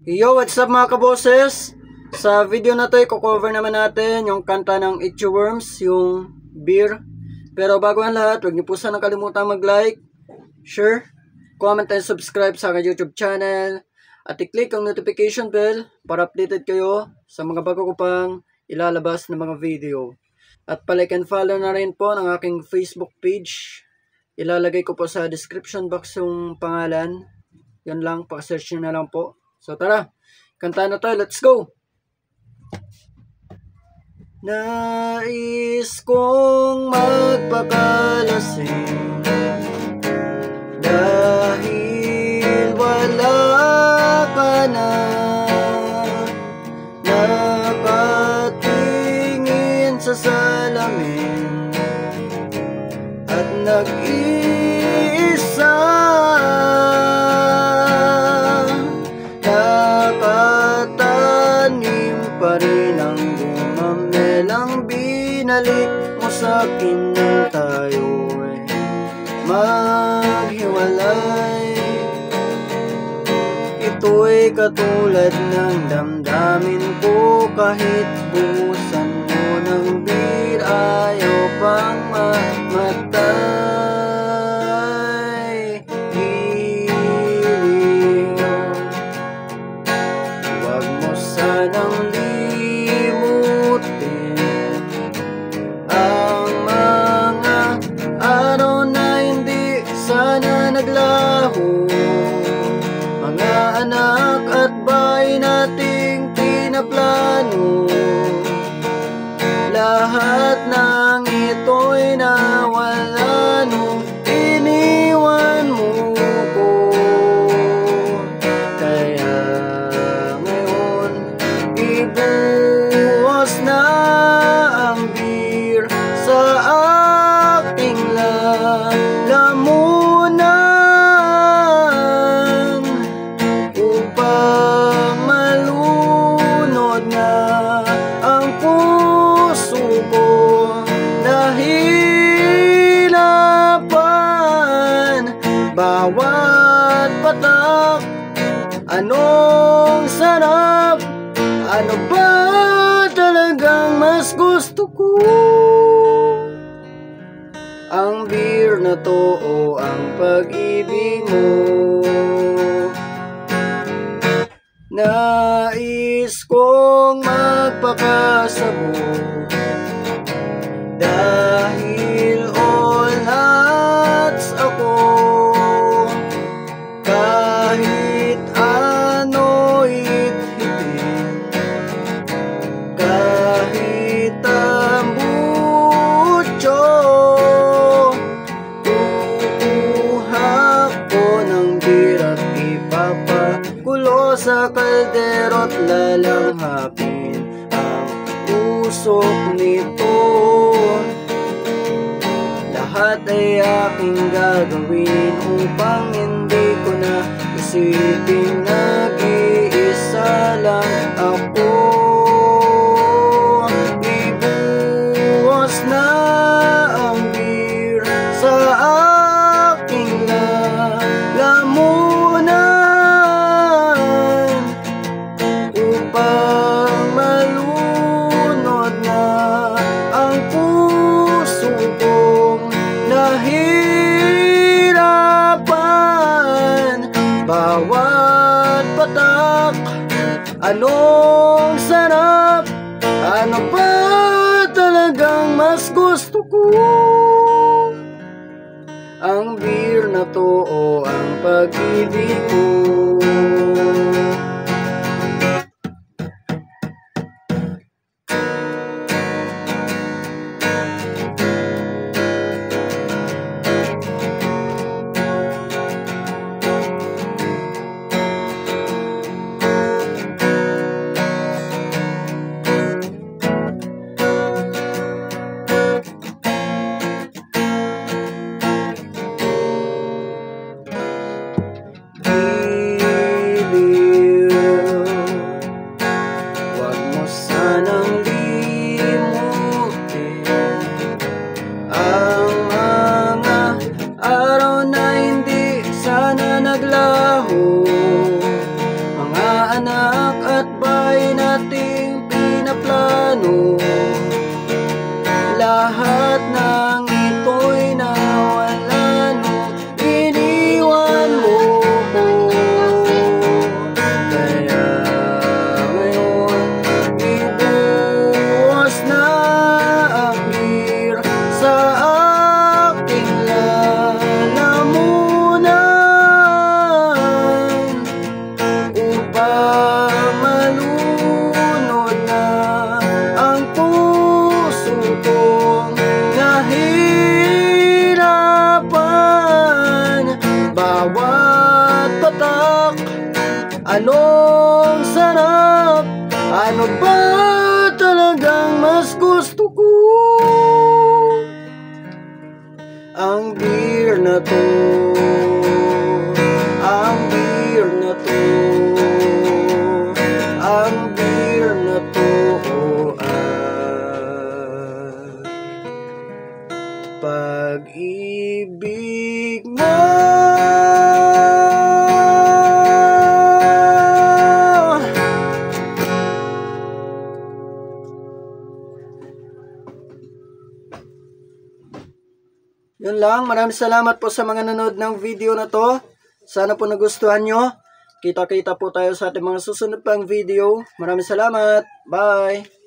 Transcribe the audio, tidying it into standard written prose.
Yo, what's up mga kaboses? Sa video na to, i-cover naman natin yung kanta ng Itchy Worms, yung Beer. Pero bago ang lahat, huwag niyo po sana kalimutan mag-like, share, comment, and subscribe sa aking YouTube channel. At i-click ang notification bell para updated kayo sa mga bago ko pang ilalabas na mga video. At palike and follow na rin po ng aking Facebook page. Ilalagay ko po sa description box yung pangalan. Yan lang, pa-search nyo na lang po. So tara, kanta na tayo, let's go! Nais kong magpakalasing dahil wala ka na. Nakatingin sa salamin at nag-iisa. Nakatanim pa rin ang gumamelang binalik mo sa akin nang tayo'y maghiwalay. Ito'y katulad ng damdamin ko, kahit buhusan mo ng beer, ayaw pang mamatay. Hiling, huwag mo sanang limutin ang mga araw na hindi sana naglaho, mga anak at bahay nating pinaplano. Lahat ng ito'y nawala nung iniwan mo ko. Kaya ngayon ibuhos na ang beer sa aking lalamunan, upang malunod na ang puso ko. Nahihirapan bawat patak, anong sarap, ano ba talagang mas gusto ko? Ang beer na to o ang pag-ibig mo? Nais kong magpakasabog dahil all hearts ako. Kahit ano hit-hitin, kahit tambutso, kukuha ko ng beer at ipapakulo sa kaldero't lalanghapin ang usok nito. Lahat ay aking gagawin upang hindi ko na isipin nag-iisa lang ako. Ibuhos na ang beer sa aking lalamunan, upang malunod na ang puso kong nahirapan bawat patak, anong sarap, ano ba talagang mas gusto ko? Ang beer na to o ang pag-ibig ko? anak at bahay nating pinaplano. Lahat ng ito'y nawala nung iniwan mo ko. Kaya ngayon ibuhos na ang bir sa aking lalamunan, upang malunod na ang puso kong nahirapan. Bawat patak, anong sarap, ano ba talagang mas gusto ko? Ang beer na to, ang beer na to, ang beer na to, pag-ibig mo. Yun lang, maraming salamat po sa mga nanood ng video na to. Sana po nagustuhan nyo. Kita-kita po tayo sa ating mga susunod pang video. Maraming salamat. Bye!